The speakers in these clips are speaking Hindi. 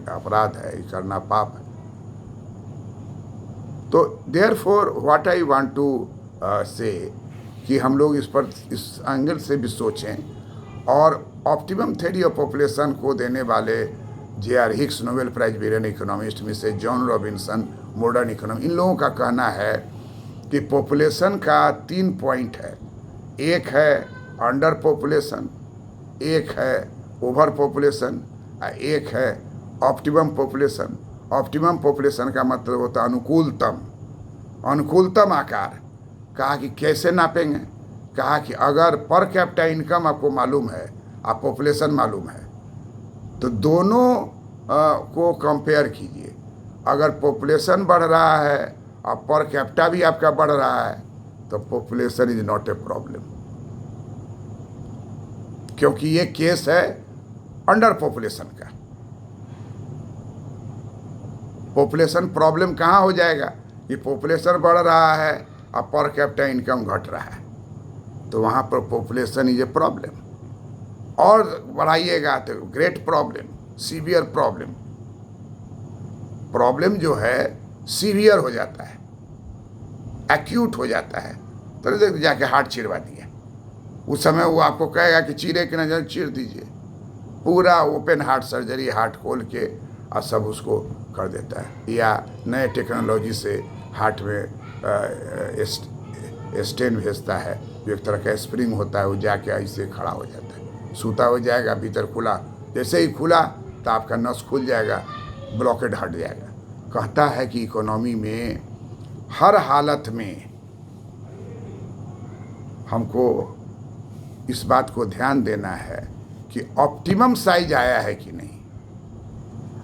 अपराध है, ये करना पाप है। तो therefore what I want to say कि हम लोग इस पर इस एंगल से भी सोचें। और ऑप्टिमम थ्योरी ऑफ पॉपुलेशन को देने वाले J.R. Hicks, nobel prize winner economist में से जॉन रॉबिन्सन, मॉडर्न इकोनॉमी, इन लोगों का कहना है कि पॉपुलेशन का 3 पॉइंट है। एक है अंडर पॉपुलेशन, एक है ओवर पॉपुलेशन, एक है ऑप्टिमम पॉपुलेशन। ऑप्टिमम पॉपुलेशन का मतलब होता है अनुकूलतम आकार। कहा कि कैसे नापेंगे? कहा कि अगर पर कैपिटा इनकम आपको मालूम है, आप पॉपुलेशन मालूम है, तो दोनों को कंपेयर कीजिए। अगर पॉपुलेशन बढ़ रहा है और पर कैपिटा भी आपका बढ़ रहा है तो population is not a problem, क्योंकि ये केस है अंडर पॉपुलेशन का। पॉपुलेशन प्रॉब्लम कहाँ हो जाएगा कि पॉपुलेशन बढ़ रहा है और पर कैपिटा इनकम घट रहा है, तो वहाँ पर पॉपुलेशन इज ए प्रॉब्लम। और बढ़ाइएगा तो great problem, severe problem. Problem जो है सीवियर हो जाता है, एक्यूट हो जाता है, तो देख जाके हार्ट चिरवा दिया। उस समय वो आपको कहेगा कि चीरे की नजर चीर दीजिए, पूरा ओपन हार्ट सर्जरी, हार्ट खोल के और सब उसको कर देता है। या नए टेक्नोलॉजी से हार्ट में स्टेन भेजता है, जो एक तरह का स्प्रिंग होता है, वो जाके ऐसे खड़ा हो जाता है, सूता हो जाएगा, भीतर खुला, जैसे ही खुला तो आपका नस खुल जाएगा, ब्लॉकेड हट जाएगा। कहता है कि इकोनॉमी में हर हालत में हमको इस बात को ध्यान देना है कि ऑप्टिमम साइज आया है कि नहीं।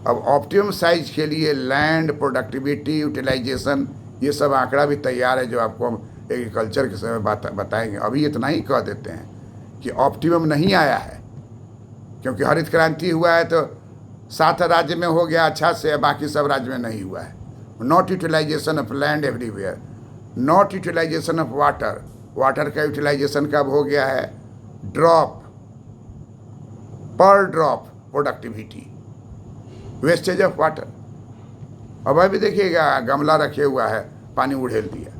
अब ऑप्टिमम साइज के लिए लैंड, प्रोडक्टिविटी, यूटिलाइजेशन, ये सब आंकड़ा भी तैयार है, जो आपको हम एग्रीकल्चर के समय बताएंगे। अभी इतना ही कह देते हैं कि ऑप्टिमम नहीं आया है, क्योंकि हरित क्रांति हुआ है तो 7 राज्य में हो गया अच्छा से, बाकी सब राज्य में नहीं हुआ है। Not utilisation of land everywhere, not utilisation of water, water का यूटिलाइजेशन कब हो गया है? ड्रॉप पर drop productivity, wastage of water. अब अभी देखिएगा, गमला रखे हुआ है, पानी उड़ेल दिया,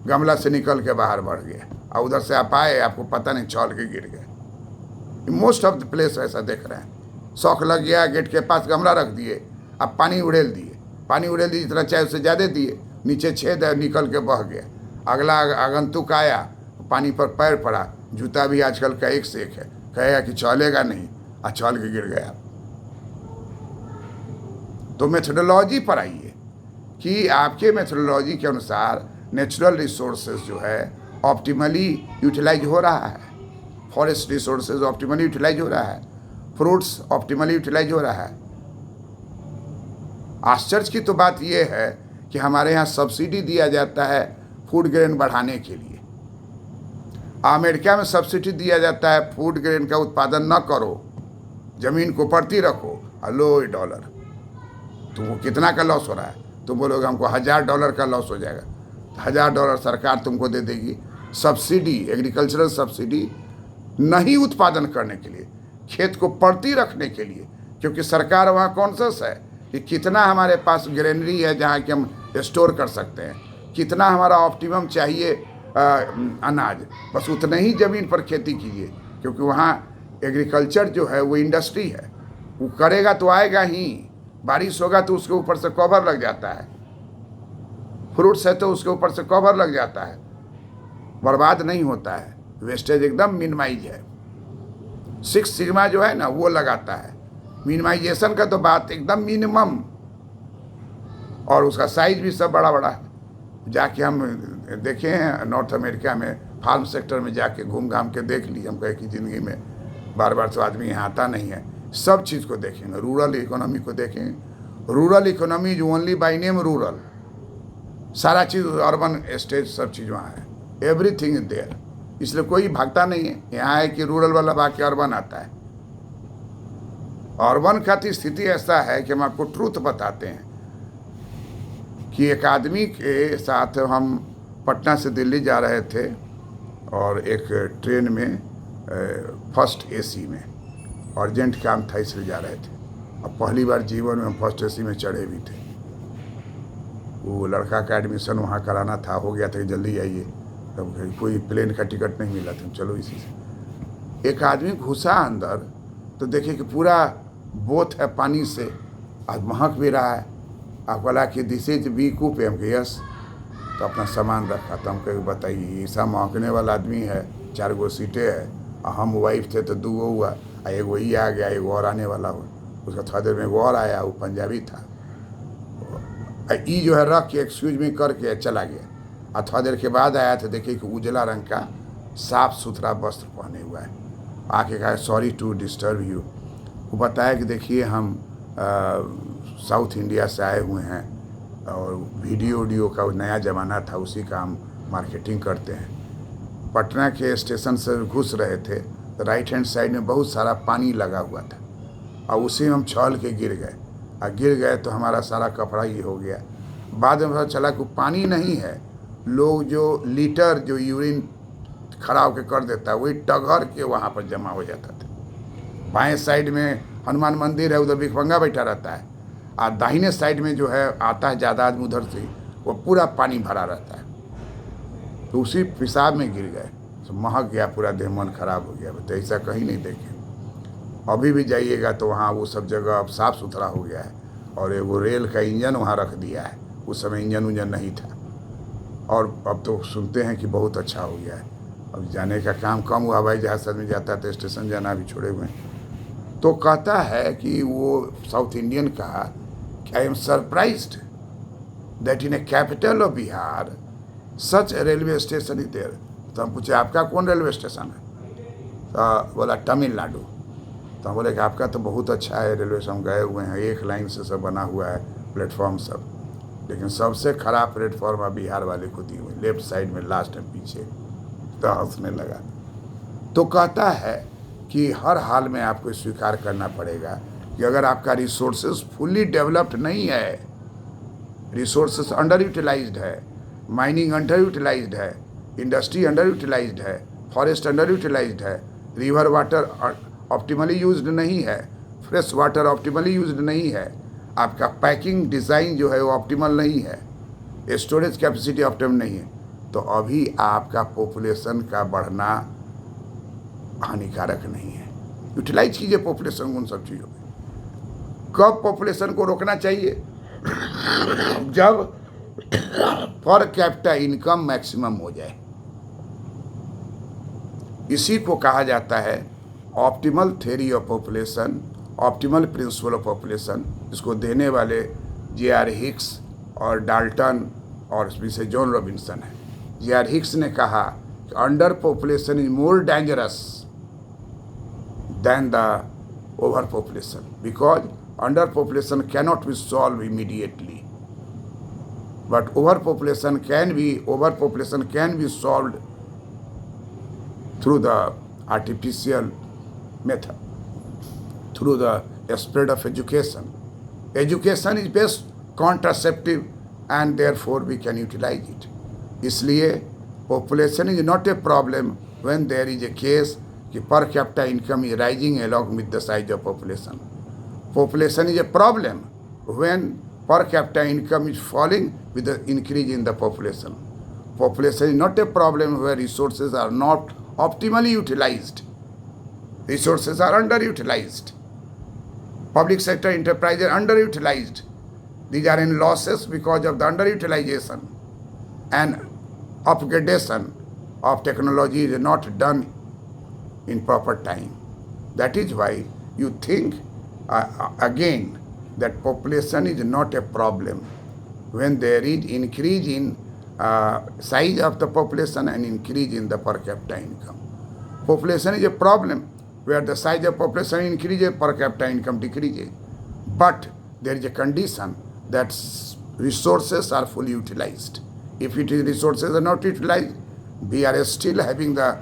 गमला से निकल के बाहर बढ़ गया, और उधर से आप आए, आपको पता नहीं, छौल के गिर गए। मोस्ट ऑफ द प्लेस ऐसा देख रहे हैं। शौक लग गया, गेट के पास गमला रख दिए, अब पानी उड़ेल दिए, पानी उड़ेल दिए, जितना चाहे उससे ज़्यादा दिए, नीचे छेद है, निकल के बह गया। अगला आगंतुक आया, पानी पर पैर पड़ा, जूता भी आजकल का एक से एक है, कहेगा कि चलेगा नहीं, और चल के गिर गया। तो मेथोडोलॉजी पर आइए कि आपके मेथोडोलॉजी के अनुसार नेचुरल रिसोर्सेज जो है ऑप्टिमली यूटिलाइज हो रहा है, फॉरेस्ट रिसोर्सेज ऑप्टिमली यूटिलाइज हो रहा है, फ्रूट्स ऑप्टिमली यूटिलाइज हो रहा है। आश्चर्य की तो बात यह है कि हमारे यहाँ सब्सिडी दिया जाता है फूड ग्रेन बढ़ाने के लिए। अमेरिका में सब्सिडी दिया जाता है फूड ग्रेन का उत्पादन न करो, जमीन को पड़ती रखो, लो $1। तो वो कितना का लॉस हो रहा है? तुम बोलोगे हमको $1000 का लॉस हो जाएगा, तो $1000 सरकार तुमको दे देगी सब्सिडी, एग्रीकल्चरल सब्सिडी, नहीं उत्पादन करने के लिए, खेत को पड़ती रखने के लिए, क्योंकि सरकार वहाँ कॉन्शस है कि कितना हमारे पास ग्रेनरी है जहाँ कि हम स्टोर कर सकते हैं, कितना हमारा ऑप्टिमम चाहिए अनाज, बस उतने ही ज़मीन पर खेती कीजिए, क्योंकि वहाँ एग्रीकल्चर जो है वो इंडस्ट्री है, वो करेगा तो आएगा ही, बारिश होगा तो उसके ऊपर से कवर लग जाता है, फ्रूट्स है तो उसके ऊपर से कवर लग जाता है, बर्बाद नहीं होता है, वेस्टेज एकदम मिनिमाइज है। 6 सिग्मा जो है ना वो लगाता है, मिनिमाइजेशन का तो बात एकदम मिनिमम, और उसका साइज भी सब बड़ा बड़ा है। जाके हम देखे हैं नॉर्थ अमेरिका में, फार्म सेक्टर में जाके घूम घाम के देख ली। हम कहे कि ज़िंदगी में बार बार तो आदमी यहाँ आता नहीं है, सब चीज़ को देखेंगे, रूरल इकोनॉमी को देखेंगे। Rural economy is only by name rural, सारा चीज़ अर्बन स्टेज सब चीज़ वहाँ है, एवरीथिंग इज देयर, इसलिए कोई भागता नहीं है। यहाँ है कि रूरल वाला बाकी अर्बन आता है। अर्बन का तो स्थिति ऐसा है कि हम आपको ट्रूथ बताते हैं कि एक आदमी के साथ हम पटना से दिल्ली जा रहे थे, और एक ट्रेन में फर्स्ट AC में, अर्जेंट काम था इसलिए जा रहे थे। अब पहली बार जीवन में हम फर्स्ट एसी में चढ़े भी थे। वो लड़का का एडमिशन वहाँ कराना था, हो गया था कि जल्दी आइए, तब कोई प्लेन का टिकट नहीं मिला था, चलो इसी से। एक आदमी घुसा अंदर तो देखे कि पूरा बोथ है पानी से, आज महक भी रहा है। आप बोला कि दिस इज बी कूप, हम के यस। तो अपना सामान रखा, तो हम कहे बताइए ऐसा महकने वाला आदमी है, 4 गो सीटें है, और हम वाइफ थे तो 2 गो हुआ, एगो ही आ गया, एगो और आने वाला हुआ। उसका थोड़ा देर में एगो और आया, वो पंजाबी था। ई जो है रख के एक्सक्यूज मी करके चला गया, और थोड़ा देर के बाद आया तो देखिए कि उजला रंग का साफ सुथरा वस्त्र पहने हुआ है। आके कहा सॉरी टू डिस्टर्ब यू। वो बताया कि देखिए हम साउथ इंडिया से आए हुए हैं और वीडियो का नया ज़माना था, उसी का हम मार्केटिंग करते हैं। पटना के स्टेशन से घुस रहे थे तो राइट हैंड साइड में बहुत सारा पानी लगा हुआ था, और उसी में हम छल के गिर गए, और गिर गए तो हमारा सारा कपड़ा ये हो गया। बाद में पता चला कि पानी नहीं है, लोग जो लीटर जो यूरिन खड़ा होकर कर देता है वही टघर के वहाँ पर जमा हो जाता था। बाएं साइड में हनुमान मंदिर है, उधर भिखमंगा बैठा रहता है, और दाहिने साइड में जो है आता है ज़्यादा आदमी उधर से, वो पूरा पानी भरा रहता है। तो उसी पेशाब में गिर गए तो महक गया, पूरा देह मन खराब हो गया। तो ऐसा कहीं नहीं देखे। अभी भी जाइएगा तो वहाँ वो सब जगह अब साफ़ सुथरा हो गया है, और वो रेल का इंजन वहाँ रख दिया है, उस समय इंजन उंजन नहीं था। और अब तो सुनते हैं कि बहुत अच्छा हो गया है, अब जाने का काम कम हुआ। हवाई जहाज में जाता है तो स्टेशन जाना भी छोड़े हुए हैं। तो कहता है कि वो साउथ इंडियन कहा कि I am surprised that in a capital of Bihar such a railway station is there. तो हम पूछे आपका कौन रेलवे स्टेशन है? तो बोला तमिलनाडु। तो हम बोले कि आपका तो बहुत अच्छा है रेलवे स्टेशन, गए हुए हैं, एक लाइन से सब बना हुआ है प्लेटफॉर्म सब, लेकिन सबसे ख़राब प्लेटफॉर्म है बिहार वाले को दी हुई, लेफ्ट साइड में लास्ट में पीछे। तो हंसने लगा। तो कहता है कि हर हाल में आपको स्वीकार करना पड़ेगा कि अगर आपका रिसोर्सेज फुल्ली डेवलप्ड नहीं है, रिसोर्सेज अंडर यूटिलाइज्ड है, माइनिंग अंडर यूटिलाइज्ड है, इंडस्ट्री अंडर यूटिलाइज्ड है, फॉरेस्ट अंडर यूटिलाइज्ड है, रिवर वाटर ऑप्टिमली यूज्ड नहीं है, फ्रेश वाटर ऑप्टिमली यूज्ड नहीं है, आपका पैकिंग डिज़ाइन जो है वो ऑप्टिमल नहीं है, स्टोरेज कैपेसिटी ऑप्टिमल नहीं है, तो अभी आपका पॉपुलेशन का बढ़ना हानिकारक नहीं है। यूटिलाइज कीजिए पॉपुलेशन उन सब चीज़ों में। कब पॉपुलेशन को रोकना चाहिए? जब पर कैपिटा इनकम मैक्सिमम हो जाए। इसी को कहा जाता है optimal theory of population, optimal principle of population. इसको देने वाले J.R. हिक्स और डाल्टन और इसमें जॉन रॉबिन्सन है। J.R. हिक्स ने कहा कि under population is more dangerous than the overpopulation, because underpopulation cannot be solved immediately, but overpopulation can be solved through the artificial method, through the spread of education. Education is best contraceptive and therefore we can utilize it. इसलिए population is not a problem when there is a case कि per capita income is rising along with the size of population. Population is a problem when per capita income is falling with the increase in the population. Population is not a problem where resources are not optimally utilized. Resources are underutilized. Public sector enterprises are underutilized. These are in losses because of the underutilization, and upgradation of technology is not done in proper time. That is why you think again that population is not a problem when there is increase in size of the population and increase in the per capita income. Population is a problem where the size of population increases, per capita income decreases. But there is a condition that resources are fully utilized. If it is resources are not utilized, we are still having the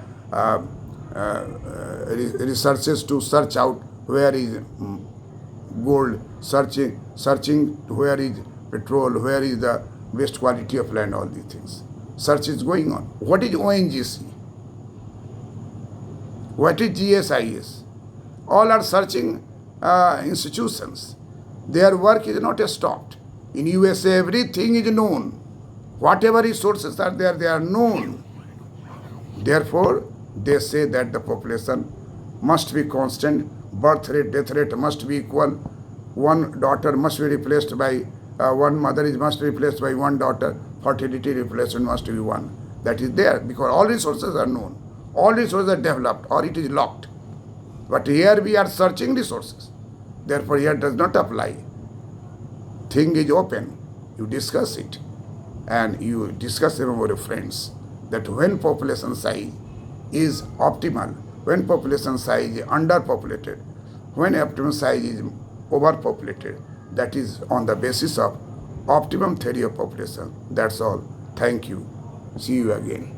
researches to search out where is gold, searching where is petrol, where is the best quality of land, all these things. Search is going on. What is ONGC? What is GSIS? All are searching institutions. Their work is not stopped. In USA, everything is known. Whatever resources are there, they are known. Therefore, they say that the population must be constant, birth rate, death rate must be equal, one daughter must be replaced by one mother must be replaced by one daughter, fertility replacement must be one. That is there because all resources are known, all resources are developed or it is locked. But here we are searching resources. Therefore, here does not apply. Thing is open. You discuss it and you discuss among your friends that when population size is optimal, when population size is underpopulated, when optimum size is overpopulated, that is on the basis of optimum theory of population. That's all. Thank you. See you again.